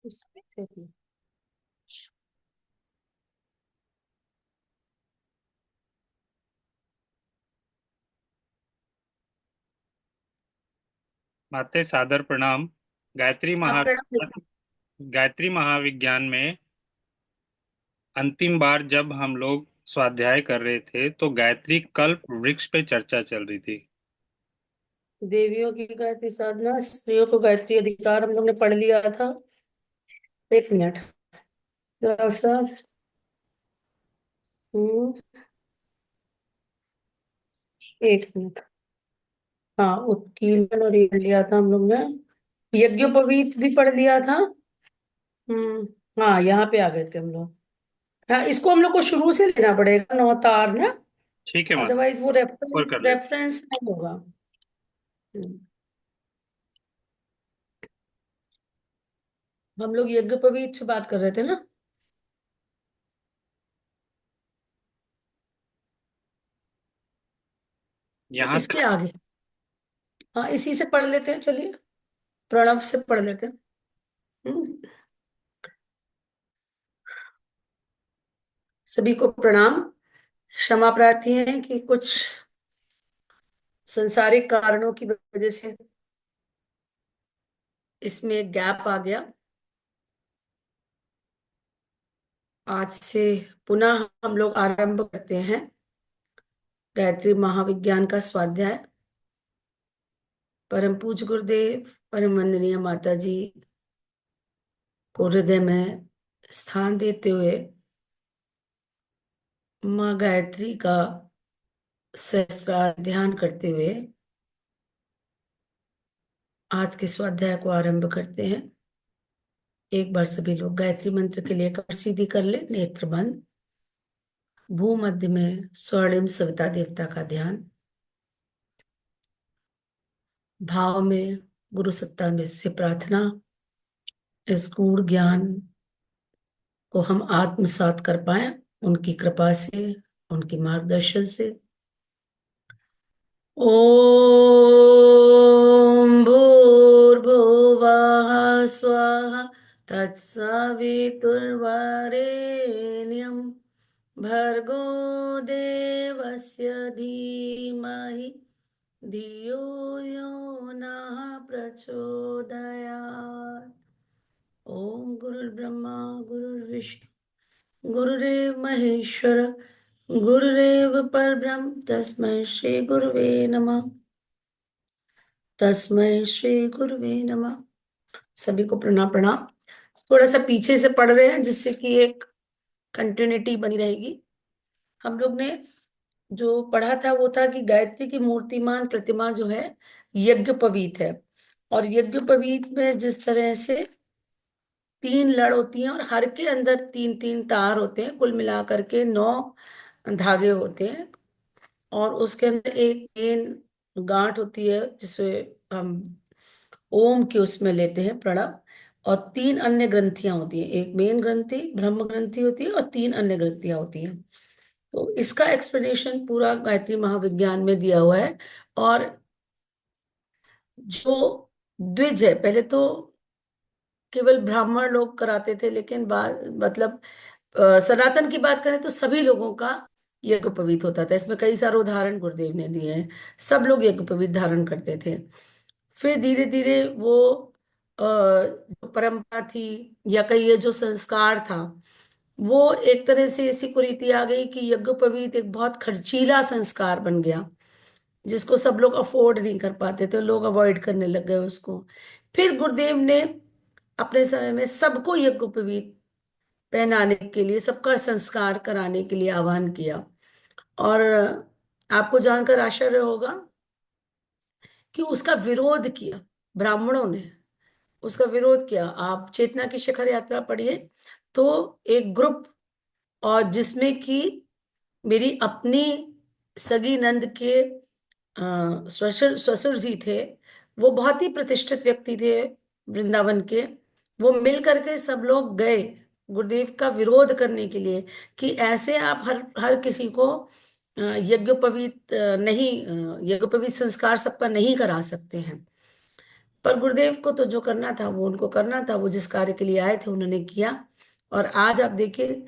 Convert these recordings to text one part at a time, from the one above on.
इसमें से भी। माते सादर प्रणाम। गायत्री आप महा प्रणाम लिखिए। गायत्री महाविज्ञान में अंतिम बार जब हम लोग स्वाध्याय कर रहे थे तो गायत्री कल्प वृक्ष पे चर्चा चल रही थी। देवियों की गायत्री साधना, स्त्रियों को गायत्री अधिकार हम लोग ने पढ़ लिया था। एक मिनट, जरा सा। हम्म, एक मिनट। हाँ, उत्कीर्णन और ये लिया था हम लोग ने। यज्ञोपवीत भी पढ़ लिया था। हाँ, यहाँ पे आ गए थे हम लोग। हाँ, इसको हम लोग को शुरू से लेना पड़ेगा, नौतार ना। ठीक है माता, अदरवाइज वो और रेफरेंस कर लेते। रेफरेंस नहीं होगा। हम्म, हम लोग यज्ञोपवीत से बात कर रहे थे ना। यहाँ इसके तक। आगे, हाँ, इसी से पढ़ लेते हैं, चलिए। प्रणव से पढ़ लेते हैं। हम्म, सभी को प्रणाम। क्षमा प्रार्थी हैं कि कुछ संसारिक कारणों की वजह से इसमें एक गैप आ गया। आज से पुनः हम लोग आरंभ करते हैं गायत्री महाविज्ञान का स्वाध्याय। परम पूज्य गुरुदेव, परम वंदनीय माता जी को हृदय में स्थान देते हुए माँ गायत्री का सहस्त्रार ध्यान करते हुए आज के स्वाध्याय को आरंभ करते हैं। एक बार सभी लोग गायत्री मंत्र के लिए कमर सीधी कर ले, नेत्र बंद। भूमध्य में स्वर्णिम सविता देवता का ध्यान, भाव में गुरु सत्ता में से प्रार्थना। इस गूढ़ ज्ञान को हम आत्मसात कर पाए उनकी कृपा से, उनके मार्गदर्शन से। ओम भूर्भुवः स्वः तत्सवितुर्वरेण्यं भर्गो देवस्य धीमहि धियो यो नः प्रचोदयात्। ओम गुरुर्ब्रह्मा गुरुर्विष्णु गुरुरेव महेश्वर, गुरुरेव परब्रह्म तस्मै श्री गुरुवे नमः। तस्मै श्री गुरुवे नमः। सभी को प्रणाम प्रणाम। थोड़ा सा पीछे से पढ़ रहे हैं जिससे कि एक कंटिन्यूटी बनी रहेगी। हम लोग ने जो पढ़ा था वो था कि गायत्री की मूर्तिमान प्रतिमा जो है यज्ञोपवीत है। और यज्ञोपवीत में जिस तरह से तीन लड़ होती हैं और हर के अंदर तीन तीन तार होते हैं, कुल मिलाकर के 9 धागे होते हैं। और उसके अंदर एक मेन गांठ होती है जिसे हम ओम के उसमें लेते हैं, प्रणव। और तीन अन्य ग्रंथियां होती हैं, एक मेन ग्रंथि ब्रह्म ग्रंथि होती है और तीन अन्य ग्रंथियां होती हैं। तो इसका एक्सप्लेनेशन पूरा गायत्री महाविज्ञान में दिया हुआ है। और जो द्विज है, पहले तो केवल ब्राह्मण लोग कराते थे, लेकिन बाद मतलब सनातन की बात करें तो सभी लोगों का यज्ञोपवीत होता था। इसमें कई सारे उदाहरण गुरुदेव ने दिए हैं। सब लोग यज्ञोपवीत धारण करते थे। फिर धीरे धीरे वो जो परंपरा थी या कहिए जो संस्कार था, वो एक तरह से ऐसी कुरीति आ गई कि यज्ञोपवीत एक बहुत खर्चीला संस्कार बन गया, जिसको सब लोग अफोर्ड नहीं कर पाते थे, लोग अवॉइड करने लग गए उसको। फिर गुरुदेव ने अपने समय में सबको यज्ञोपवीत पहनाने के लिए, सबका संस्कार कराने के लिए आह्वान किया। और आपको जानकर आश्चर्य होगा कि उसका विरोध किया ब्राह्मणों ने। उसका विरोध किया। आप चेतना की शिखर यात्रा पढ़िए तो एक ग्रुप, और जिसमें कि मेरी अपनी सगी नंद के ससुर ससुर जी थे। वो बहुत ही प्रतिष्ठित व्यक्ति थे वृंदावन के। वो मिल करके सब लोग गए गुरुदेव का विरोध करने के लिए कि ऐसे आप हर हर किसी को यज्ञोपवीत नहीं, यज्ञोपवीत संस्कार सबका नहीं करा सकते हैं। पर गुरुदेव को तो जो करना था वो उनको करना था, वो जिस कार्य के लिए आए थे उन्होंने किया। और आज आप देखिए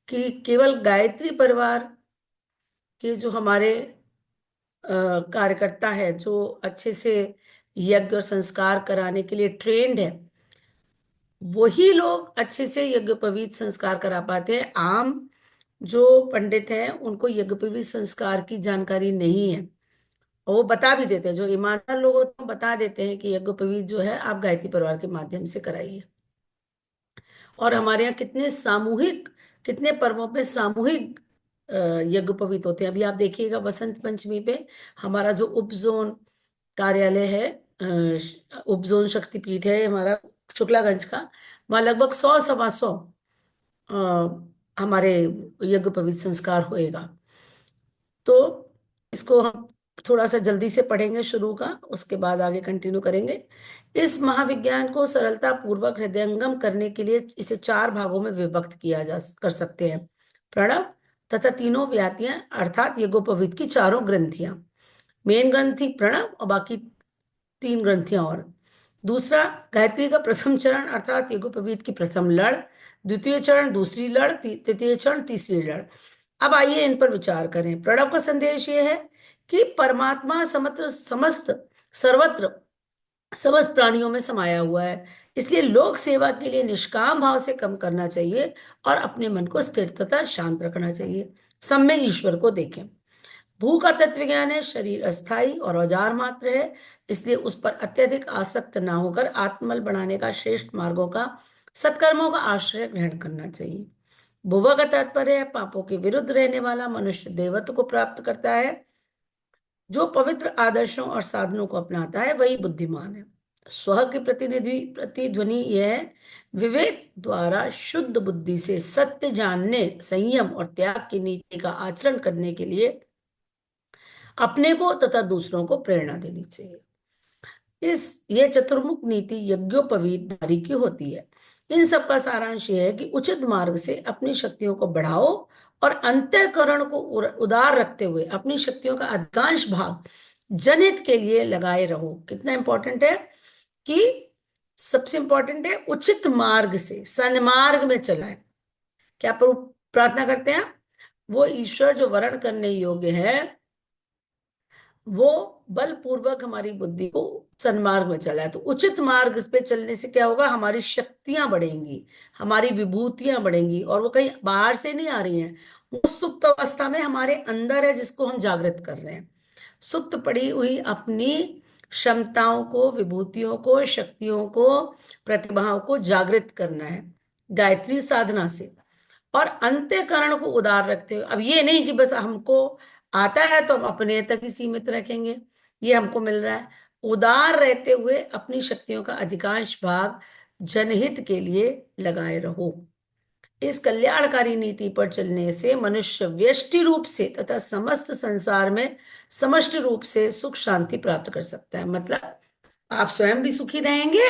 कि केवल गायत्री परिवार के जो हमारे कार्यकर्ता है, जो अच्छे से यज्ञ और संस्कार कराने के लिए ट्रेंड है, वही लोग अच्छे से यज्ञोपवीत संस्कार करा पाते हैं। आम जो पंडित हैं उनको यज्ञोपवीत संस्कार की जानकारी नहीं है। और वो बता भी देते हैं, जो ईमानदार लोग होते हैं वो बता देते हैं कि यज्ञोपवीत जो है आप गायत्री परिवार के माध्यम से कराइए। और हमारे यहाँ कितने सामूहिक, कितने पर्वों पे सामूहिक यज्ञोपवीत होते हैं। अभी आप देखिएगा बसंत पंचमी पे हमारा जो उप जोन कार्यालय है, उप जोन शक्तिपीठ है हमारा शुक्लागंज का, वहाँ लगभग 100 सवा 100 हमारे यज्ञोपवीत संस्कार होएगा। तो इसको हम थोड़ा सा जल्दी से पढ़ेंगे शुरू का, उसके बाद आगे कंटिन्यू करेंगे। इस महाविज्ञान को सरलता पूर्वक हृदयंगम करने के लिए इसे 4 भागों में विभक्त किया जा कर सकते हैं। प्रणव तथा तीनों व्यातियां अर्थात यज्ञोपवीत की चारों ग्रंथियां, मेन ग्रंथि प्रणव और बाकी 3 ग्रंथियां। और दूसरा, गायत्री का प्रथम चरण अर्थात यज्ञोपवीत की प्रथम लड़, द्वितीय चरण दूसरी लड़, तृतीय चरण तीसरी लड़। अब आइए इन पर विचार करें। प्रणव का संदेश ये है कि परमात्मा समत्र समस्त सर्वत्र समस्त प्राणियों में समाया हुआ है, इसलिए लोक सेवा के लिए निष्काम भाव से कम करना चाहिए और अपने मन को स्थिर तथा शांत रखना चाहिए। सब में ईश्वर को देखें। भू का तत्व ज्ञान है, शरीर अस्थाई और औजार मात्र है, इसलिए उस पर अत्यधिक आसक्त ना होकर आत्मबल बढ़ाने का श्रेष्ठ मार्गों का, सत्कर्मों का आश्रय ग्रहण करना चाहिए। भुवा का तात्पर्य है पापों के विरुद्ध रहने वाला मनुष्य देवत्व को प्राप्त करता है। जो पवित्र आदर्शों और साधनों को अपनाता है वही बुद्धिमान है। स्व की प्रतिनिधि प्रतिध्वनि यह है, विवेक द्वारा शुद्ध बुद्धि से सत्य जानने, संयम और त्याग की नीति का आचरण करने के लिए अपने को तथा दूसरों को प्रेरणा देनी चाहिए। इस ये चतुर्मुख नीति यज्ञोपवीत धारी की होती है। इन सब का सारांश यह है कि उचित मार्ग से अपनी शक्तियों को बढ़ाओ और अंतःकरण को उदार रखते हुए अपनी शक्तियों का अधिकांश भाग जनहित के लिए लगाए रहो। कितना इंपॉर्टेंट है कि सबसे इंपॉर्टेंट है उचित मार्ग से, सन्मार्ग में चलाएं। क्या प्रार्थना करते हैं? वो ईश्वर जो वर्ण करने योग्य है वो बलपूर्वक हमारी बुद्धि को सन्मार्ग में चलाए। तो उचित मार्ग पे चलने से क्या होगा, हमारी शक्तियां बढ़ेंगी, हमारी विभूतियां बढ़ेंगी, और वो कहीं बाहर से नहीं आ रही हैं, वो सुप्त अवस्था में हमारे अंदर है जिसको हम जागृत कर रहे हैं। सुप्त पड़ी हुई अपनी क्षमताओं को, विभूतियों को, शक्तियों को, प्रतिभाओं को जागृत करना है गायत्री साधना से। और अंत्यकरण को उदार रखते हुए, अब ये नहीं कि बस हमको आता है तो हम अपने तक ही सीमित रखेंगे, ये हमको मिल रहा है। उदार रहते हुए अपनी शक्तियों का अधिकांश भाग जनहित के लिए लगाए रहो। इस कल्याणकारी नीति पर चलने से मनुष्य व्यष्टि रूप से तथा समस्त संसार में समष्टि रूप से सुख शांति प्राप्त कर सकता है। मतलब आप स्वयं भी सुखी रहेंगे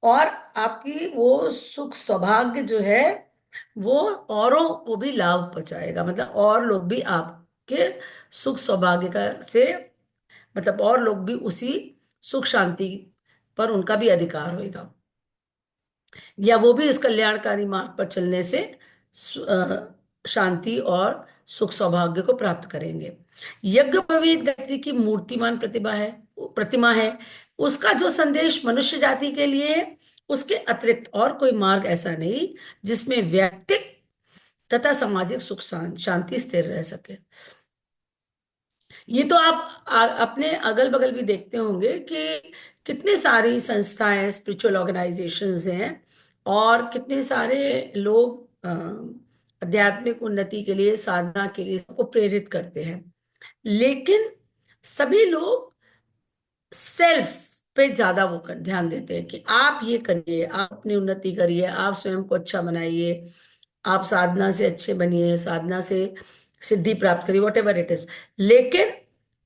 और आपकी वो सुख सौभाग्य जो है वो औरों को भी लाभ पहुंचाएगा। मतलब और लोग भी आपके सुख सौभाग्य का से, मतलब और लोग भी उसी सुख शांति पर उनका भी अधिकार होगा, या वो भी इस कल्याणकारी मार्ग पर चलने से शांति और सुख सौभाग्य को प्राप्त करेंगे। यज्ञोपवीत गायत्री की मूर्तिमान प्रतिमा है। उसका जो संदेश मनुष्य जाति के लिए है, उसके अतिरिक्त और कोई मार्ग ऐसा नहीं जिसमें व्यक्तिक तथा सामाजिक सुख शांति स्थिर रह सके। ये तो आप अपने अगल बगल भी देखते होंगे कि कितने सारी संस्थाएं, स्पिरिचुअल ऑर्गेनाइजेशंस हैं, और कितने सारे लोग आध्यात्मिक उन्नति के लिए, साधना के लिए सबको प्रेरित करते हैं। लेकिन सभी लोग सेल्फ पे ज्यादा ध्यान देते हैं कि आप ये करिए, आप अपनी उन्नति करिए, आप स्वयं को अच्छा बनाइए, आप साधना से अच्छे बनिए, साधना से सिद्धि प्राप्त करिए, वॉट एवर इट इज। लेकिन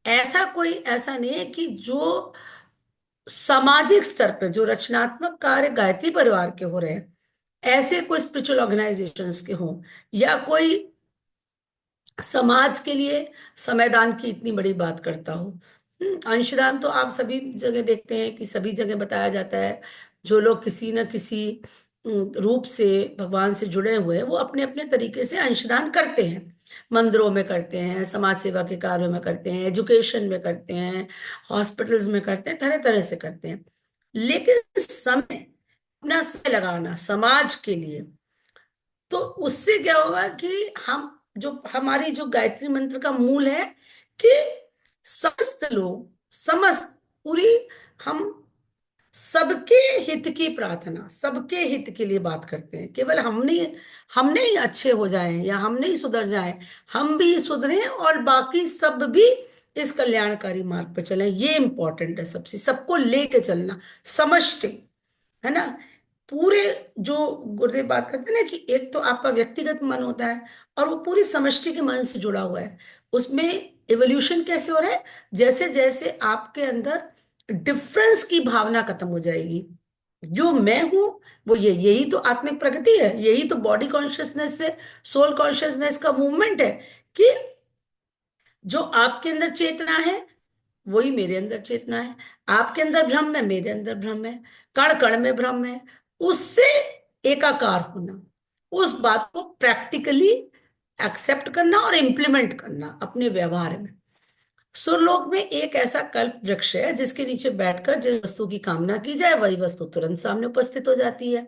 ऐसा नहीं है कि जो सामाजिक स्तर पर जो रचनात्मक कार्य गायत्री परिवार के हो रहे हैं, ऐसे कोई स्पिरिचुअल ऑर्गेनाइजेशंस के हों, या कोई समाज के लिए समयदान की इतनी बड़ी बात करता हो, अंशदान तो आप सभी जगह देखते हैं कि सभी जगह बताया जाता है। जो लोग किसी न किसी रूप से भगवान से जुड़े हुए हैं, वो अपने अपने तरीके से अंशदान करते हैं। मंदिरों में करते हैं, समाज सेवा के कार्यों में करते हैं, एजुकेशन में करते हैं, हॉस्पिटल्स में करते हैं, तरह तरह से करते हैं। लेकिन समय, अपना समय लगाना समाज के लिए, तो उससे क्या होगा कि हम, जो हमारी जो गायत्री मंत्र का मूल है कि समस्त लोग, समस्त, पूरी, हम सबके हित की प्रार्थना, सबके हित के लिए बात करते हैं। केवल हम नहीं अच्छे हो जाएं या हम नहीं सुधर जाएं, हम भी सुधरें और बाकी सब भी इस कल्याणकारी मार्ग पर चलें। ये इंपॉर्टेंट है सबसे, सबको लेके चलना, समष्टि, है ना। पूरे, जो गुरुदेव बात करते हैं ना कि एक तो आपका व्यक्तिगत मन होता है और वो पूरी समष्टि के मन से जुड़ा हुआ है। उसमें एवोल्यूशन कैसे हो रहा है? जैसे जैसे आपके अंदर डिफरेंस की भावना खत्म हो जाएगी, जो मैं हूं वो ये, यही तो आत्मिक प्रगति है, यही तो बॉडी कॉन्शियसनेस से सोल कॉन्शियसनेस का मूवमेंट है कि जो आपके अंदर चेतना है वही मेरे अंदर चेतना है, आपके अंदर भ्रम है, मेरे अंदर भ्रम है, कण कण में भ्रम है। उससे एकाकार होना, उस बात को प्रैक्टिकली एक्सेप्ट करना और इम्प्लीमेंट करना अपने व्यवहार में। सुरलोक में एक ऐसा कल्प वृक्ष है जिसके नीचे बैठकर जिस वस्तु की कामना की जाए वही वस्तु तुरंत सामने उपस्थित हो जाती है।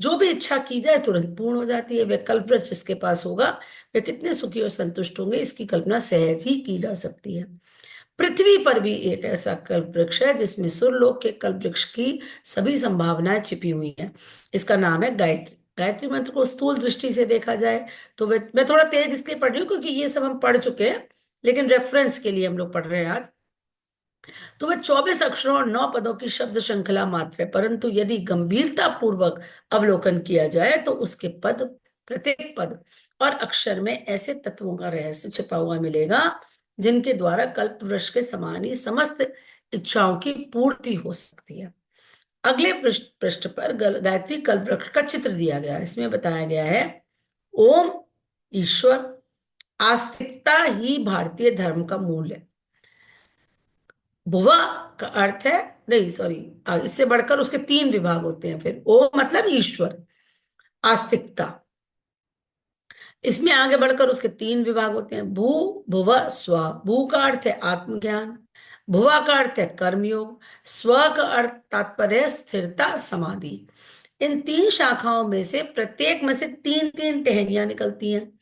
जो भी इच्छा की जाए तुरंत पूर्ण हो जाती है। वह कल्प वृक्ष जिसके पास होगा वे कितने सुखी और संतुष्ट होंगे, इसकी कल्पना सहज ही की जा सकती है। पृथ्वी पर भी एक ऐसा कल्प वृक्ष है जिसमें सुरलोक के कल्प वृक्ष की सभी संभावनाएं छिपी हुई हैं। इसका नाम है गायत्री। गायत्री मंत्र को स्थूल दृष्टि से देखा जाए तो मैं थोड़ा तेज इसलिए पढ़ रही हूँ क्योंकि ये सब हम पढ़ चुके हैं, लेकिन रेफरेंस के लिए हम लोग पढ़ रहे हैं आज। तो वह 24 अक्षरों और 9 पदों की शब्द श्रृंखला मात्र है, परंतु यदि गंभीरता पूर्वक अवलोकन किया जाए तो उसके पद, प्रत्येक पद और अक्षर में ऐसे तत्वों का रहस्य छिपा हुआ मिलेगा जिनके द्वारा कल्प वृक्ष के समान ही समस्त इच्छाओं की पूर्ति हो सकती है। अगले पृष्ठ पर गायत्री कल्प वृक्ष का चित्र दिया गया है। इसमें बताया गया है, ओम, ईश्वर, आस्तिकता ही भारतीय धर्म का मूल है। भुवा का अर्थ है, नहीं सॉरी, इससे बढ़कर उसके 3 विभाग होते हैं। फिर ओ मतलब ईश्वर, आस्तिकता, इसमें आगे बढ़कर उसके 3 विभाग होते हैं। भू, भुव, स्व। भू का अर्थ है आत्मज्ञान, भुवा का अर्थ है कर्मयोग, स्व का अर्थ तात्पर्य स्थिरता समाधि। इन 3 शाखाओं में से प्रत्येक में से 3 3 टहनियां निकलती हैं।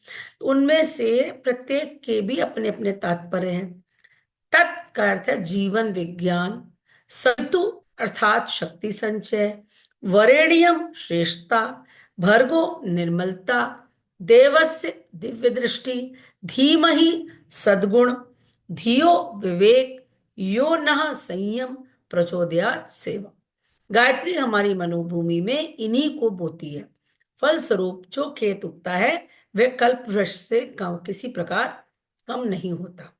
उनमें से प्रत्येक के भी अपने अपने तात्पर्य हैं। तत् का अर्थ है जीवन विज्ञान, सतु अर्थात शक्ति संचय, वरेण्यम श्रेष्ठता, भर्गो निर्मलता, देवस्य दिव्य दृष्टि, धीमहि सद्गुण, धियो विवेक, यो नः संयम, प्रचोदयात् सेवा। गायत्री हमारी मनोभूमि में इन्हीं को बोती है। फलस्वरूप जो खेत उगता है वह कल्प वृक्ष से कम, किसी प्रकार कम नहीं होता।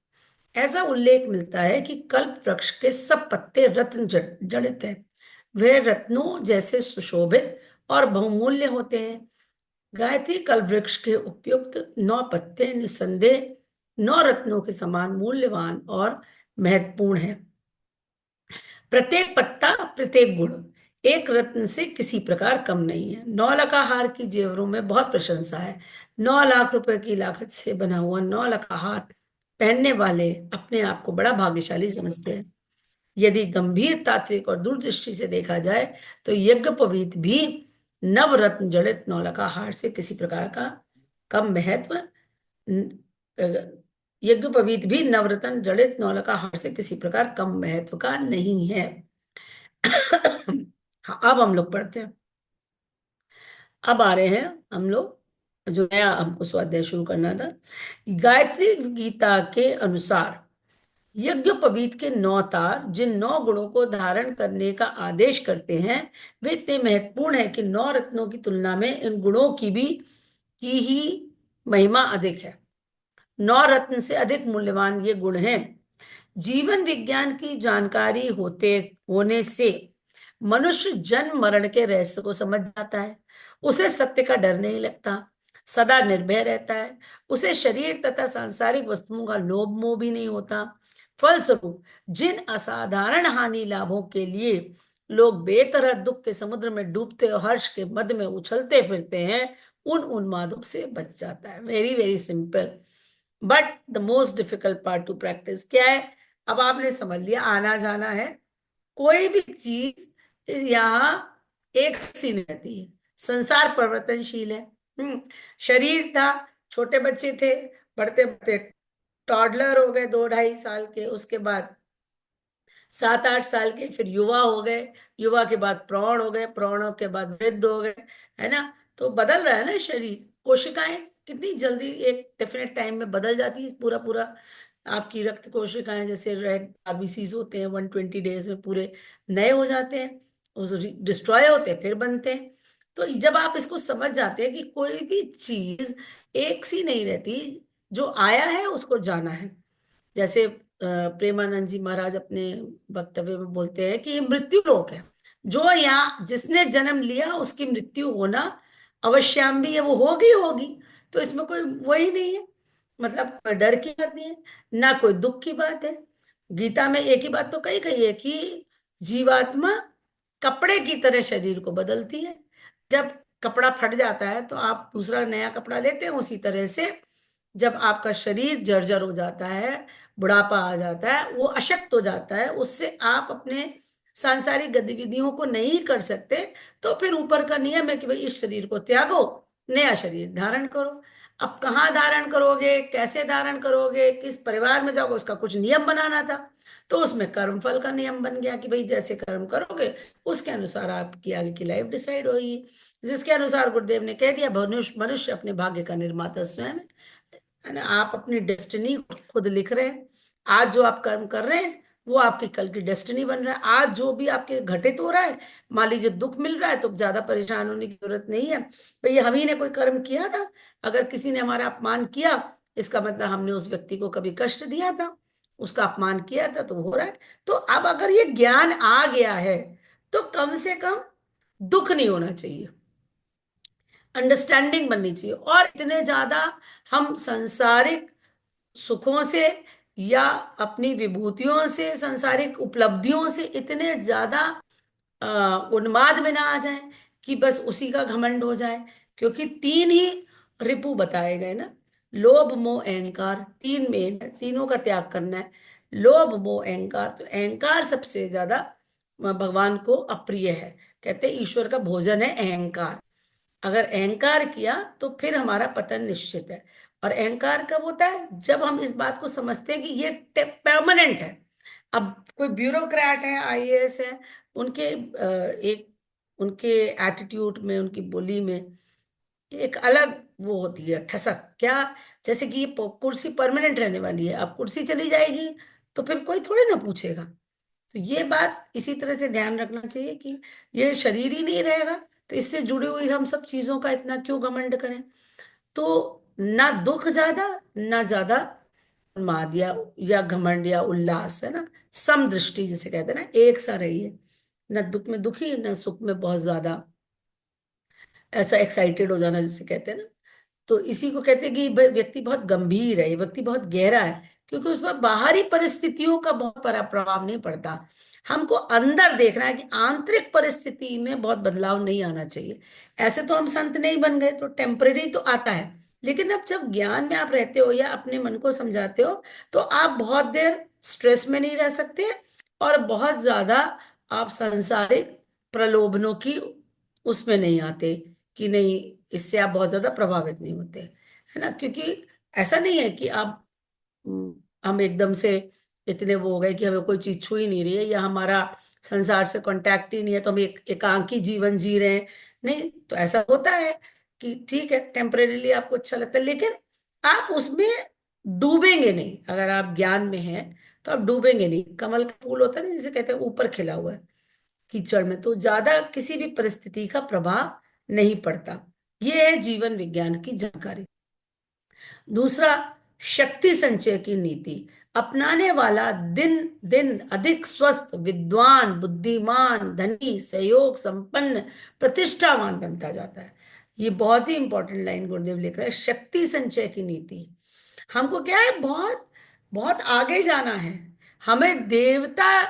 ऐसा उल्लेख मिलता है कि कल्प वृक्ष के सब पत्ते रत्न जड़ित हैं। वह रत्नों जैसे सुशोभित और बहुमूल्य होते हैं। गायत्री कल्प वृक्ष के उपयुक्त 9 पत्ते निस्संदेह 9 रत्नों के समान मूल्यवान और महत्वपूर्ण है। प्रत्येक पत्ता, प्रत्येक गुण एक रत्न से किसी प्रकार कम नहीं है। 9 लकाहार की जेवरों में बहुत प्रशंसा है। 9 लाख रुपए की लागत से बना हुआ 9 लकाहार पहनने वाले अपने आप को बड़ा भाग्यशाली समझते हैं। यदि गंभीर तात्विक और दूरदृष्टि से देखा जाए तो यज्ञोपवीत भी नवरत्न जड़ित 9 लकाहार से किसी प्रकार का कम महत्व, यज्ञोपवीत भी नवरत्न जड़ित 9 लकाहार से किसी प्रकार कम महत्व का नहीं है। हाँ, अब हम लोग पढ़ते हैं। अब आ रहे हैं हम लोग, जो नया हमको स्वाध्याय शुरू करना था। गायत्री गीता के अनुसार यज्ञोपवीत के 9 तार जिन 9 गुणों को धारण करने का आदेश करते हैं वे इतने महत्वपूर्ण है कि 9 रत्नों की तुलना में इन गुणों की ही महिमा अधिक है। 9 रत्न से अधिक मूल्यवान ये गुण हैं। जीवन विज्ञान की जानकारी होने से मनुष्य जन्म मरण के रहस्य को समझ जाता है। उसे सत्य का डर नहीं लगता, सदा निर्भय रहता है। उसे शरीर तथा सांसारिक वस्तुओं का लोभ मोह भी नहीं होता। फलस्वरूप जिन असाधारण हानि लाभों के लिए लोग बेतरह दुख के समुद्र में डूबते और हर्ष के मद में उछलते फिरते हैं, उन उन्मादों से बच जाता है। Very very simple, but the most difficult part two practice क्या है? अब आपने समझ लिया, आना जाना है। कोई भी चीज यहाँ एक सी नहीं रहती है, संसार परिवर्तनशील है। शरीर था, छोटे बच्चे थे, बढ़ते बढ़ते टॉडलर हो गए 2-2.5 साल के, उसके बाद 7-8 साल के, फिर युवा हो गए, युवा के बाद प्रौढ़ हो गए, प्रौढ़ों के बाद वृद्ध हो गए, है ना? तो बदल रहा है ना शरीर। कोशिकाएं कितनी जल्दी एक डेफिनेट टाइम में बदल जाती है, पूरा पूरा। आपकी रक्त कोशिकाएं जैसे रेड आरबीसीज होते हैं, 120 डेज में पूरे नए हो जाते हैं, उस डिस्ट्रॉय होते हैं फिर बनते हैं। तो जब आप इसको समझ जाते हैं कि कोई भी चीज एक सी नहीं रहती, जो आया है उसको जाना है। जैसे प्रेमानंद जी महाराज अपने वक्तव्य में बोलते हैं कि ये मृत्यु लोक है। जो यहाँ जिसने जन्म लिया उसकी मृत्यु होना अवश्यम्बी है, वो होगी होगी। तो इसमें कोई वही नहीं है, मतलब कोई डर की बात नहीं है, ना कोई दुख की बात है। गीता में एक ही बात तो कही गई है कि जीवात्मा कपड़े की तरह शरीर को बदलती है। जब कपड़ा फट जाता है तो आप दूसरा नया कपड़ा लेते हैं, उसी तरह से जब आपका शरीर जर्जर हो जाता है, बुढ़ापा आ जाता है, वो अशक्त हो जाता है, उससे आप अपने सांसारिक गतिविधियों को नहीं कर सकते, तो फिर ऊपर का नियम है कि भाई इस शरीर को त्यागो, नया शरीर धारण करो। अब कहाँ धारण करोगे, कैसे धारण करोगे, किस परिवार में जाओगे, उसका कुछ नियम बनाना था। तो उसमें कर्म फल का नियम बन गया कि भाई जैसे कर्म करोगे उसके अनुसार आपकी आगे की लाइफ डिसाइड होगी। जिसके अनुसार गुरुदेव ने कह दिया, मनुष्य मनुष्य अपने भाग्य का निर्माता स्वयं है ना। आप अपनी डेस्टिनी खुद लिख रहे हैं। आज जो आप कर्म कर रहे हैं वो आपकी कल की डेस्टिनी बन रहा है। आज जो भी आपके घटित हो रहा है, मान लीजिए दुख मिल रहा है, तो ज्यादा परेशान होने की जरूरत नहीं है। भैया हम ही ने कोई कर्म किया था, अगर किसी ने हमारा अपमान किया, इसका मतलब हमने उस व्यक्ति को कभी कष्ट दिया था, उसका अपमान किया था, तो हो रहा है। तो अब अगर ये ज्ञान आ गया है, तो कम से कम दुख नहीं होना चाहिए, अंडरस्टैंडिंग बननी चाहिए। और इतने ज्यादा हम सांसारिक सुखों से या अपनी विभूतियों से, सांसारिक उपलब्धियों से इतने ज्यादा उन्माद में ना आ जाए कि बस उसी का घमंड हो जाए। क्योंकि तीन ही रिपु बताए गए ना, लोभ मोह अहंकार, तीन मेन है, तीनों का त्याग करना है। लोभ मोह अहंकार, तो अहंकार सबसे ज्यादा भगवान को अप्रिय है। कहते हैं ईश्वर का भोजन है अहंकार। अगर अहंकार किया तो फिर हमारा पतन निश्चित है। और अहंकार कब होता है? जब हम इस बात को समझते हैं कि ये परमानेंट है। अब कोई ब्यूरोक्रेट है, आईएएस है, उनके एक उनके एटीट्यूड में, उनकी बोली में एक अलग वो होती है ठसक, क्या? जैसे कि ये कुर्सी परमानेंट रहने वाली है, अब कुर्सी चली जाएगी तो फिर कोई थोड़े ना पूछेगा। तो ये बात इसी तरह से ध्यान रखना चाहिए कि ये शरीर ही नहीं रहेगा, तो इससे जुड़ी हुई हम सब चीजों का इतना क्यों घमंड करें? तो ना दुख ज्यादा, ना ज्यादा उन्माद या घमंड या उल्लास, है ना। सम दृष्टि जिसे कहते हैं ना, एक सा रहिए, ना दुख में दुखी, ना सुख में बहुत ज्यादा ऐसा एक्साइटेड हो जाना जिसे कहते हैं ना। तो इसी को कहते हैं कि व्यक्ति बहुत गंभीर है, ये व्यक्ति बहुत गहरा है, क्योंकि उस पर बाहरी परिस्थितियों का बहुत बड़ा प्रभाव नहीं पड़ता। हमको अंदर देखना है कि आंतरिक परिस्थिति में बहुत बदलाव नहीं आना चाहिए। ऐसे तो हम संत नहीं बन गए, तो टेम्परेरी तो आता है, लेकिन अब जब ज्ञान में आप रहते हो या अपने मन को समझाते हो, तो आप बहुत देर स्ट्रेस में नहीं रह सकते, और बहुत ज्यादा आप सांसारिक प्रलोभनों की उसमें नहीं आते, कि नहीं, इससे आप बहुत ज्यादा प्रभावित नहीं होते, है ना। क्योंकि ऐसा नहीं है कि आप हम एकदम से इतने वो हो गए कि हमें कोई चीज छू ही नहीं रही है, या हमारा संसार से कांटेक्ट ही नहीं है, तो हम एक एकांकी जीवन जी रहे हैं। नहीं, तो ऐसा होता है कि ठीक है, टेम्परेरीली आपको अच्छा लगता है, लेकिन आप उसमें डूबेंगे नहीं। अगर आप ज्ञान में हैं तो आप डूबेंगे नहीं। कमल का फूल होता है ना, जिसे कहते हैं ऊपर खिला हुआ है, कीचड़ में तो ज्यादा किसी भी परिस्थिति का प्रभाव नहीं पड़ता। ये है जीवन विज्ञान की जानकारी। दूसरा, शक्ति संचय की नीति अपनाने वाला दिन दिन अधिक स्वस्थ, विद्वान, बुद्धिमान, धनी, सहयोग संपन्न, प्रतिष्ठावान बनता जाता है। ये बहुत ही इंपॉर्टेंट लाइन गुरुदेव लिख रहे हैं, शक्ति संचय की नीति। हमको क्या है, बहुत बहुत आगे जाना है, हमें देवता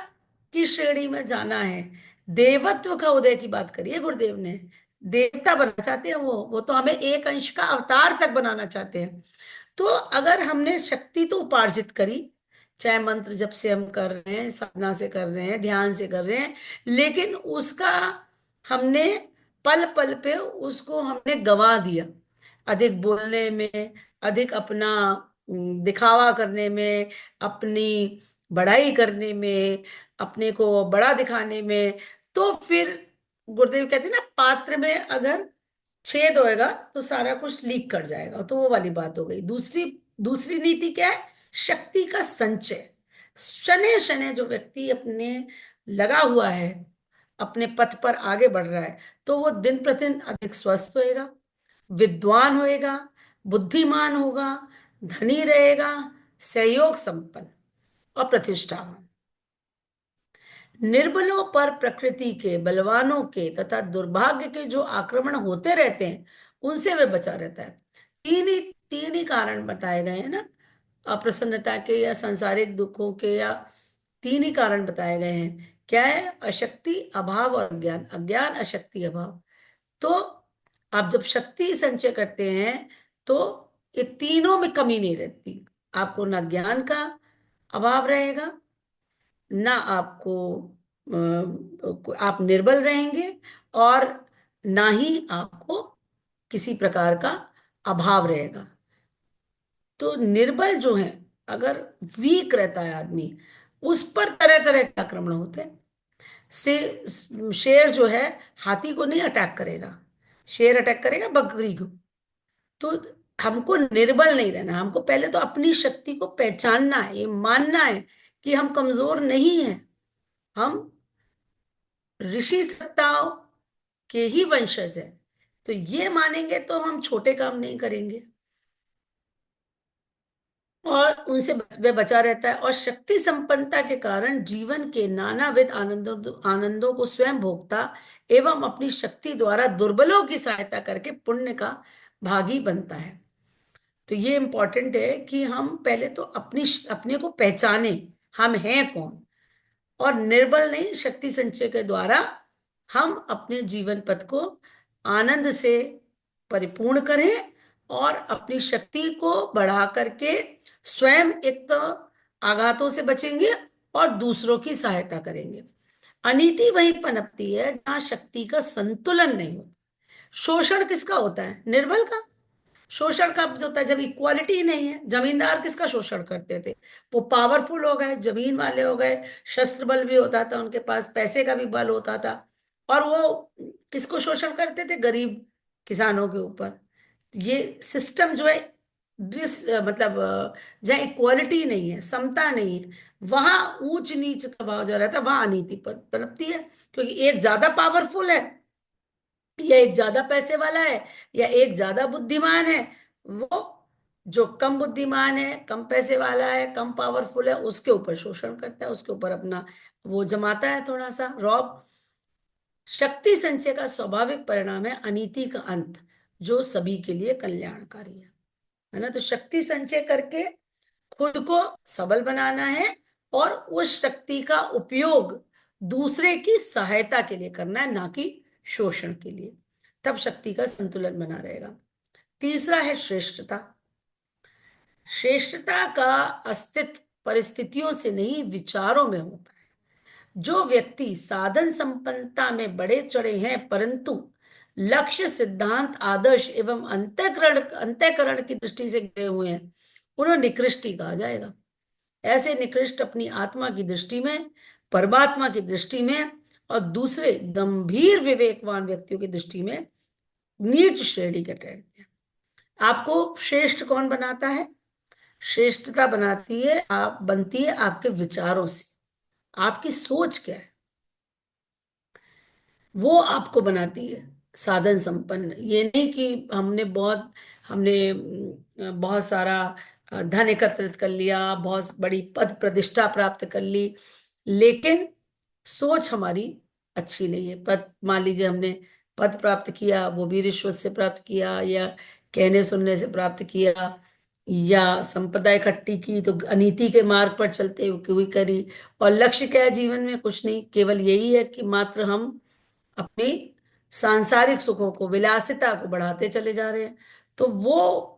की श्रेणी में जाना है। देवत्व का उदय की बात करी है गुरुदेव ने। देवता बनना चाहते हैं वो तो हमें एक अंश का अवतार तक बनाना चाहते हैं। तो अगर हमने शक्ति तो उपार्जित करी, चाहे मंत्र जप से हम कर रहे हैं, साधना से कर रहे हैं, ध्यान से कर रहे हैं, लेकिन उसका हमने पल पल पे उसको हमने गंवा दिया। अधिक बोलने में, अधिक अपना दिखावा करने में, अपनी बड़ाई करने में, अपने को बड़ा दिखाने में, तो फिर गुरुदेव कहते हैं ना, पात्र में अगर छेद होएगा तो सारा कुछ लीक कर जाएगा। तो वो वाली बात हो गई। दूसरी दूसरी नीति क्या है? शक्ति का संचय। शनै शनै जो व्यक्ति अपने लगा हुआ है, अपने पथ पर आगे बढ़ रहा है, तो वो दिन प्रतिदिन अधिक स्वस्थ होएगा, विद्वान होएगा, बुद्धिमान होगा, धनी रहेगा, सहयोग संपन्न और प्रतिष्ठावान। निर्बलों पर प्रकृति के, बलवानों के तथा दुर्भाग्य के जो आक्रमण होते रहते हैं, उनसे वे बचा रहता है। तीन ही कारण बताए गए हैं ना, अप्रसन्नता के या सांसारिक दुखों के, या तीन ही कारण बताए गए हैं। क्या है? अशक्ति, अभाव और अज्ञान। अज्ञान, अशक्ति, अभाव। तो आप जब शक्ति संचय करते हैं तो ये तीनों में कमी नहीं रहती। आपको ना ज्ञान का अभाव रहेगा, ना आपको आप निर्बल रहेंगे, और ना ही आपको किसी प्रकार का अभाव रहेगा। तो निर्बल जो है, अगर वीक रहता है आदमी, उस पर तरह तरह के आक्रमण होते हैं। से शेर जो है, हाथी को नहीं अटैक करेगा, शेर अटैक करेगा बकरी को। तो हमको निर्बल नहीं रहना, हमको पहले तो अपनी शक्ति को पहचानना है, ये मानना है कि हम कमजोर नहीं हैं। हम ऋषि सत्ताओं के ही वंशज है। तो ये मानेंगे तो हम छोटे काम नहीं करेंगे, और उनसे वे बचा रहता है। और शक्ति संपन्नता के कारण जीवन के नानाविध आनंदों आनंदों को स्वयं भोगता एवं अपनी शक्ति द्वारा दुर्बलों की सहायता करके पुण्य का भागी बनता है। तो ये इंपॉर्टेंट है कि हम पहले तो अपने को पहचाने, हम हैं कौन। और निर्बल नहीं, शक्ति संचय के द्वारा हम अपने जीवन पथ को आनंद से परिपूर्ण करें, और अपनी शक्ति को बढ़ा करके स्वयं एक तो आघातों से बचेंगे और दूसरों की सहायता करेंगे। अनीति वहीं पनपती है जहां शक्ति का संतुलन नहीं होता। शोषण किसका होता है? निर्बल का। शोषण कब होता है? जब इक्वालिटी ही नहीं है। जमींदार किसका शोषण करते थे? वो पावरफुल हो गए, जमीन वाले हो गए, शस्त्र बल भी होता था उनके पास, पैसे का भी बल होता था, और वो किसको शोषण करते थे? गरीब किसानों के ऊपर। ये सिस्टम जो है, मतलब जहाँ इक्वालिटी नहीं है, समता नहीं है, वहां ऊंच नीच का भाव जो रहता है, वहां अनीति पनपती है। क्योंकि एक ज्यादा पावरफुल है, या एक ज्यादा पैसे वाला है, या एक ज्यादा बुद्धिमान है, वो जो कम बुद्धिमान है, कम पैसे वाला है, कम पावरफुल है, उसके ऊपर शोषण करता है, उसके ऊपर अपना वो जमाता है थोड़ा सा रौब। शक्ति संचय का स्वाभाविक परिणाम है अनीति का अंत, जो सभी के लिए कल्याणकारी है ना। तो शक्ति संचय करके खुद को सबल बनाना है, और उस शक्ति का उपयोग दूसरे की सहायता के लिए करना है, ना कि शोषण के लिए। तब शक्ति का संतुलन बना रहेगा। तीसरा है श्रेष्ठता। श्रेष्ठता का अस्तित्व परिस्थितियों से नहीं, विचारों में होता है। जो व्यक्ति साधन संपन्नता में बड़े चढ़े हैं, परंतु लक्ष्य, सिद्धांत, आदर्श एवं अंतःकरण अंतःकरण की दृष्टि से गिरे हुए हैं, उन्हें निकृष्ट ही कहा जाएगा। ऐसे निकृष्ट अपनी आत्मा की दृष्टि में, परमात्मा की दृष्टि में, और दूसरे गंभीर विवेकवान व्यक्तियों की दृष्टि में नीच श्रेणी के ठहरते हैं। आपको श्रेष्ठ कौन बनाता है? श्रेष्ठता बनाती है, आप बनती है आपके विचारों से। आपकी सोच क्या है, वो आपको बनाती है साधन संपन्न। ये नहीं कि हमने बहुत सारा धन एकत्रित कर लिया, बहुत बड़ी पद प्रतिष्ठा प्राप्त कर ली, लेकिन सोच हमारी अच्छी नहीं है। पद, मान लीजिए हमने पद प्राप्त किया, वो भी रिश्वत से प्राप्त किया, या कहने सुनने से प्राप्त किया, या संपदा इकट्ठी की तो अनीति के मार्ग पर चलते हुए करी। और लक्ष्य क्या है जीवन में? कुछ नहीं, केवल यही है कि मात्र हम अपनी सांसारिक सुखों को, विलासिता को बढ़ाते चले जा रहे हैं। तो वो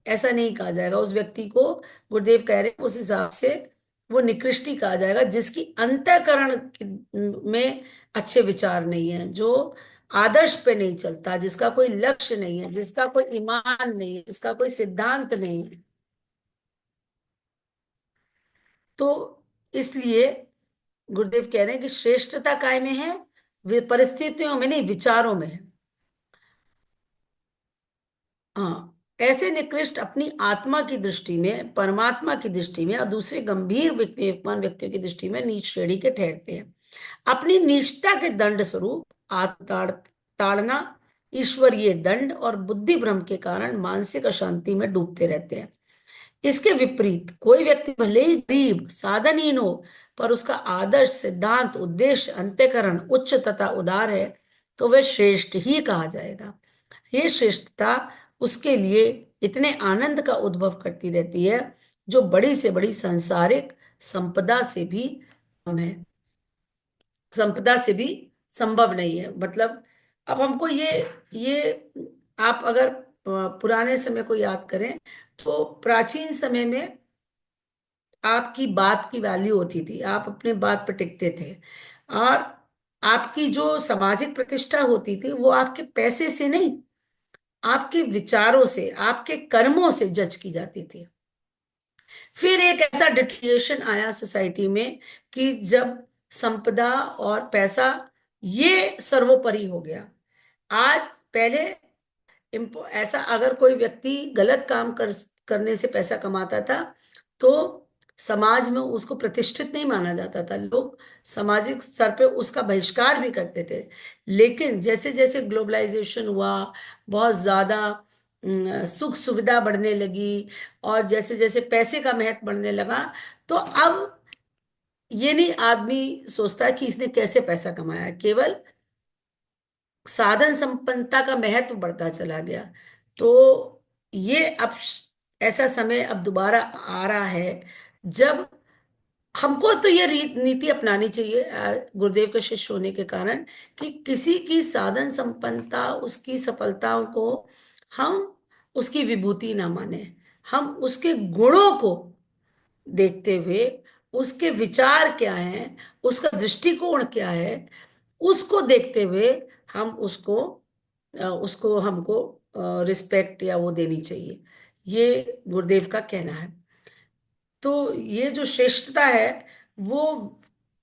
ऐसा नहीं कहा जाएगा उस व्यक्ति को। गुरुदेव कह रहे हैं उस हिसाब से वो निकृष्ट ही कहा जाएगा जिसकी अंतःकरण में अच्छे विचार नहीं है, जो आदर्श पे नहीं चलता, जिसका कोई लक्ष्य नहीं है, जिसका कोई ईमान नहीं है, जिसका कोई सिद्धांत नहीं है। तो इसलिए गुरुदेव कह रहे हैं कि श्रेष्ठता काय में है? वे परिस्थितियों में नहीं, विचारों में है। हाँ, ऐसे निकृष्ट अपनी आत्मा की दृष्टि में, परमात्मा की दृष्टि में और दूसरे गंभीर विवेकवान व्यक्तियों की दृष्टि में नीच श्रेणी के ठहरते हैं। अपनी नीचता के दंड स्वरूप ताड़ना, ईश्वरीय दंड और बुद्धि भ्रम के कारण मानसिक अशांति में डूबते रहते हैं। इसके विपरीत कोई व्यक्ति भले ही गरीब साधनहीन हो, पर उसका आदर्श, सिद्धांत, उद्देश्य, अंतःकरण उच्च तथा उदार है, तो वह श्रेष्ठ ही कहा जाएगा। ये श्रेष्ठता उसके लिए इतने आनंद का उद्भव करती रहती है जो बड़ी से बड़ी सांसारिक संपदा से भी कम है, संपदा से भी संभव नहीं है। मतलब अब हमको ये आप अगर पुराने समय को याद करें तो प्राचीन समय में आपकी बात की वैल्यू होती थी, आप अपने बात पर टिकते थे। और आपकी जो सामाजिक प्रतिष्ठा होती थी वो आपके पैसे से नहीं, आपके विचारों से, आपके कर्मों से जज की जाती थी। फिर एक ऐसा डिट्रिएशन आया सोसाइटी में कि जब संपदा और पैसा ये सर्वोपरि हो गया। आज पहले ऐसा अगर कोई व्यक्ति गलत काम करने से पैसा कमाता था तो समाज में उसको प्रतिष्ठित नहीं माना जाता था, लोग सामाजिक स्तर पे उसका बहिष्कार भी करते थे। लेकिन जैसे जैसे ग्लोबलाइजेशन हुआ, बहुत ज्यादा सुख सुविधा बढ़ने लगी और जैसे जैसे पैसे का महत्व बढ़ने लगा, तो अब ये नहीं आदमी सोचता कि इसने कैसे पैसा कमाया, केवल साधन संपन्नता का महत्व बढ़ता चला गया। तो ये अब ऐसा समय अब दोबारा आ रहा है जब हमको तो ये नीति अपनानी चाहिए, गुरुदेव का शिष्य होने के कारण, कि किसी की साधन संपन्नता, उसकी सफलताओं को हम उसकी विभूति ना माने, हम उसके गुणों को देखते हुए, उसके विचार क्या हैं, उसका दृष्टिकोण क्या है, उसको देखते हुए हम उसको हमको रिस्पेक्ट या वो देनी चाहिए। ये गुरुदेव का कहना है। तो ये जो श्रेष्ठता है वो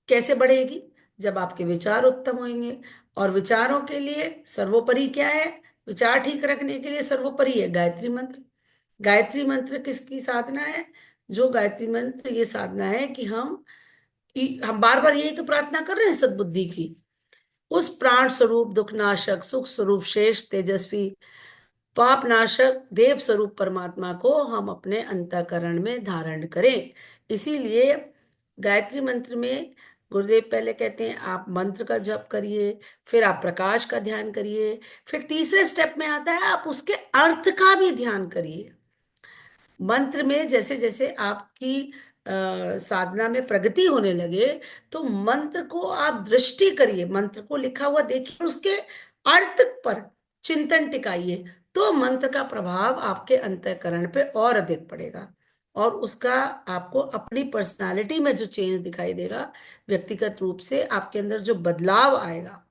कैसे बढ़ेगी? जब आपके विचार उत्तम होंगे। और विचारों के लिए सर्वोपरि क्या है? विचार ठीक रखने के लिए सर्वोपरि है गायत्री मंत्र। गायत्री मंत्र किसकी साधना है? जो गायत्री मंत्र ये साधना है कि हम बार बार यही तो प्रार्थना कर रहे हैं सद्बुद्धि की। उस प्राण स्वरूप, दुख नाशक, सुख स्वरूप, श्रेष्ठ, तेजस्वी, पाप नाशक, देव स्वरूप परमात्मा को हम अपने अंतःकरण में धारण करें। इसीलिए गायत्री मंत्र में गुरुदेव पहले कहते हैं आप मंत्र का जप करिए, फिर आप प्रकाश का ध्यान करिए, फिर तीसरे स्टेप में आता है आप उसके अर्थ का भी ध्यान करिए। मंत्र में जैसे जैसे आपकी साधना में प्रगति होने लगे तो मंत्र को आप दृष्टि करिए, मंत्र को लिखा हुआ देखिए, उसके अर्थ पर चिंतन टिकाइए। तो मंत्र का प्रभाव आपके अंतःकरण पे और अधिक पड़ेगा और उसका आपको अपनी पर्सनालिटी में जो चेंज दिखाई देगा, व्यक्तिगत रूप से आपके अंदर जो बदलाव आएगा,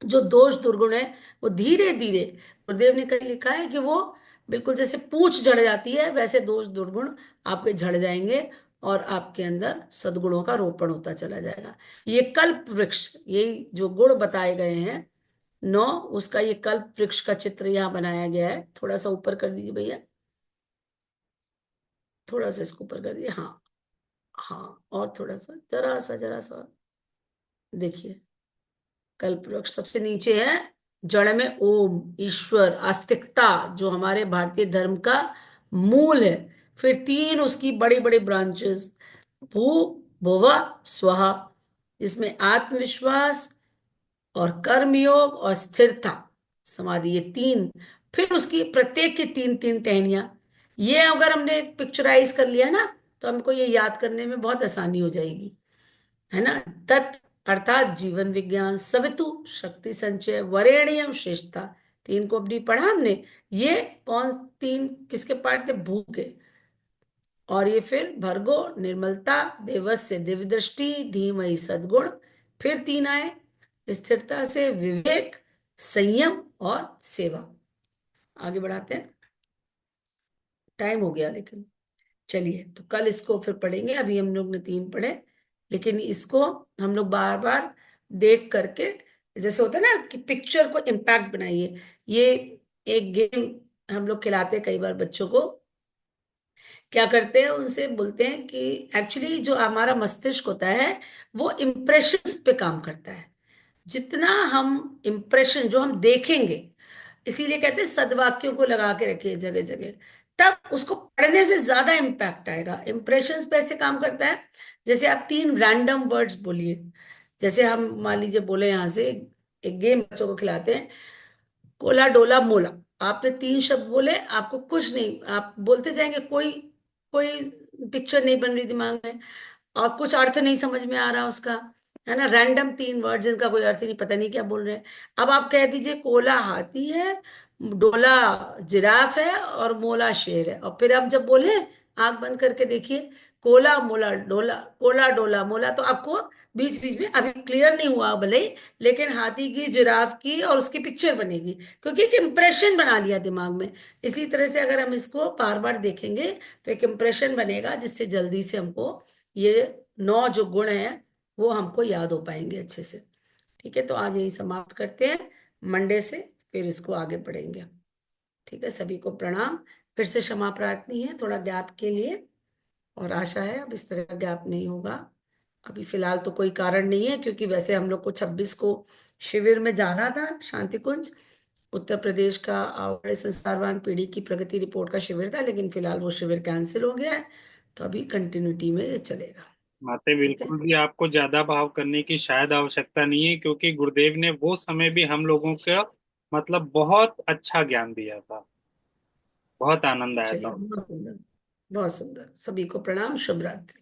जो दोष दुर्गुण है वो धीरे धीरे, गुरुदेव ने कहीं लिखा है कि वो बिल्कुल जैसे पूंछ झड़ जाती है वैसे दोष दुर्गुण आपके झड़ जाएंगे और आपके अंदर सद्गुणों का रोपण होता चला जाएगा। ये कल्प वृक्ष, यही जो गुण बताए गए हैं 9, उसका ये कल्प वृक्ष का चित्र यहाँ बनाया गया है। थोड़ा सा ऊपर कर दीजिए भैया, थोड़ा सा इसको ऊपर कर दीजिए। हाँ, हाँ, और थोड़ा सा, जरा सा देखिए। कल्प वृक्ष सबसे नीचे है, जड़ में ओम, ईश्वर, आस्तिकता, जो हमारे भारतीय धर्म का मूल है। फिर 3 उसकी बड़ी बड़ी ब्रांचेस, भू, भुवा, स्वाहा, जिसमें आत्मविश्वास और कर्मयोग और स्थिरता, समाधि, ये 3। फिर उसकी प्रत्येक की 3 3 टहनियां, ये अगर हमने पिक्चराइज कर लिया ना, तो हमको ये याद करने में बहुत आसानी हो जाएगी, है ना। तत् अर्थात जीवन विज्ञान, सवितु शक्ति संचय, वरेण्यम श्रेष्ठता, तीन को अपनी पढ़ा हमने। ये कौन तीन किसके पाठ थे? भू के। और ये फिर भर्गो निर्मलता, देवस्य दिव्य दृष्टि, धीमहि सद्गुण। फिर तीन आए, स्थिरता से विवेक, संयम और सेवा। आगे बढ़ाते हैं, टाइम हो गया लेकिन। चलिए, तो कल इसको फिर पढ़ेंगे। अभी हम लोग ने तीन पढ़े, लेकिन इसको हम लोग बार बार देख करके, जैसे होता है ना कि पिक्चर को इम्पैक्ट बनाइए। ये एक गेम हम लोग खिलाते हैं कई बार बच्चों को। क्या करते हैं, उनसे बोलते हैं कि एक्चुअली जो हमारा मस्तिष्क होता है वो इम्प्रेशंस पे काम करता है। जितना हम इम्प्रेशन जो हम देखेंगे, इसीलिए कहते हैं सदवाक्यों को लगा के रखिए जगह जगह, तब उसको पढ़ने से ज्यादा इम्पैक्ट आएगा। इम्प्रेशंस पे ऐसे काम करता है, जैसे आप तीन रैंडम वर्ड्स बोलिए। जैसे हम मान लीजिए बोले यहाँ से, एक गेम बच्चों को खिलाते हैं, कोला डोला मोला। आपने तीन शब्द बोले, आपको कुछ नहीं, आप बोलते जाएंगे, कोई कोई पिक्चर नहीं बन रही दिमाग में, और कुछ अर्थ नहीं समझ में आ रहा उसका, है ना। रैंडम तीन वर्ड जिनका कोई अर्थ नहीं, पता नहीं क्या बोल रहे हैं। अब आप कह दीजिए कोला हाथी है, डोला जिराफ है, और मोला शेर है। और फिर हम जब बोले, आंख बंद करके देखिए, कोला मोला डोला, कोला डोला मोला, तो आपको बीच बीच में, अभी क्लियर नहीं हुआ भले ही, लेकिन हाथी की, जिराफ की और उसकी पिक्चर बनेगी, क्योंकि एक इंप्रेशन बना लिया दिमाग में। इसी तरह से अगर हम इसको बार बार देखेंगे, तो एक इंप्रेशन बनेगा, जिससे जल्दी से हमको ये नौ जो गुण हैं वो हमको याद हो पाएंगे अच्छे से। ठीक है, तो आज यही समाप्त करते हैं। मंडे से फिर इसको आगे बढ़ेंगे। ठीक है, सभी को प्रणाम। फिर से क्षमा प्रार्थनी है थोड़ा गैप के लिए, और आशा है अब इस तरह का गैप नहीं होगा। अभी फिलहाल तो कोई कारण नहीं है, क्योंकि वैसे हम लोग को 26 को शिविर में जाना था, शांति कुंज, उत्तर प्रदेश का आवाड़े संस्कारवान पीढ़ी की प्रगति रिपोर्ट का शिविर था, लेकिन फिलहाल वो शिविर कैंसिल हो गया है। तो अभी कंटिन्यूटी में ये चलेगा। माते ठीक है। बिल्कुल भी आपको ज्यादा भाव करने की शायद आवश्यकता नहीं है, क्योंकि गुरुदेव ने वो समय भी हम लोगों का मतलब बहुत अच्छा ज्ञान दिया था। बहुत आनंद आया चलिए, था। बहुत सुंदर, बहुत सुंदर। सभी को प्रणाम, शुभ रात्रि।